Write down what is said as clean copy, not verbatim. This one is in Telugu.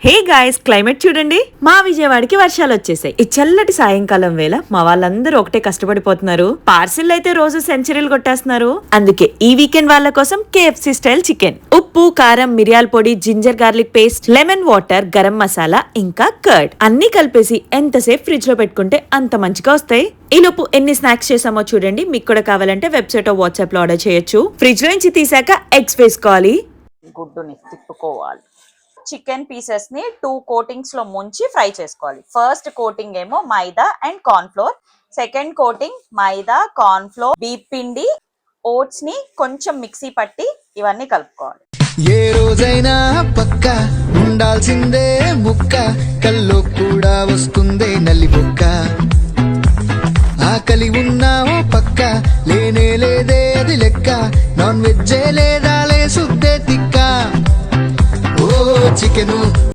హే గాయ్స్, క్లైమేట్ చూడండి. మా విజయవాడకి వర్షాలు వచ్చేసాయి. ఈ చల్లటి సాయంకాలం వేళ మా వాళ్ళందరూ ఒకటే కష్టపడిపోతున్నారు. పార్సిల్ అయితే రోజు సెంచరీలు కొట్టేస్తున్నారు. అందుకే ఈ వీకెండ్ వాళ్ళ కోసం KFC స్టైల్ చికెన్, ఉప్పు, కారం, మిరియాల పొడి, ginger garlic paste, lemon water, garam masala ఇంకా కర్డ్ అన్ని కలిపేసి ఎంతసేపు ఫ్రిడ్జ్ లో పెట్టుకుంటే అంత మంచిగా వస్తాయి. ఈ లోపు ఎన్ని స్నాక్స్ చేసామో చూడండి. మీకు కూడా కావాలంటే వెబ్సైట్ వాట్సాప్ లో ఆర్డర్ చేయొచ్చు. ఫ్రిడ్జ్ లో నుంచి తీసాక ఎగ్స్ వేసుకోవాలి. గుడ్డుని తిప్పుకోవాలి. చికెన్ పీసెస్ ని 2 కోటింగ్స్ లో ముంచి ఫ్రై చేసుకోవాలి. ఫస్ట్ కోటింగ్ ఏమో maida and corn flour, second coating maida, corn flour, బీప్ పిండి, ఓట్స్ ని కొంచెం మిక్సీ పట్టి ఇవన్నీ కలుపుకోవాలి. ఏ రోజైనా పక్క ఉండాల్సిందే ముక్క, కల్లో కూడా వస్తుంది నల్లి బొక్క. ఆకలి ఉన్నా ఓ పక్క, లేనే లేదే అది లెక్క, నాన్ వెజ్జే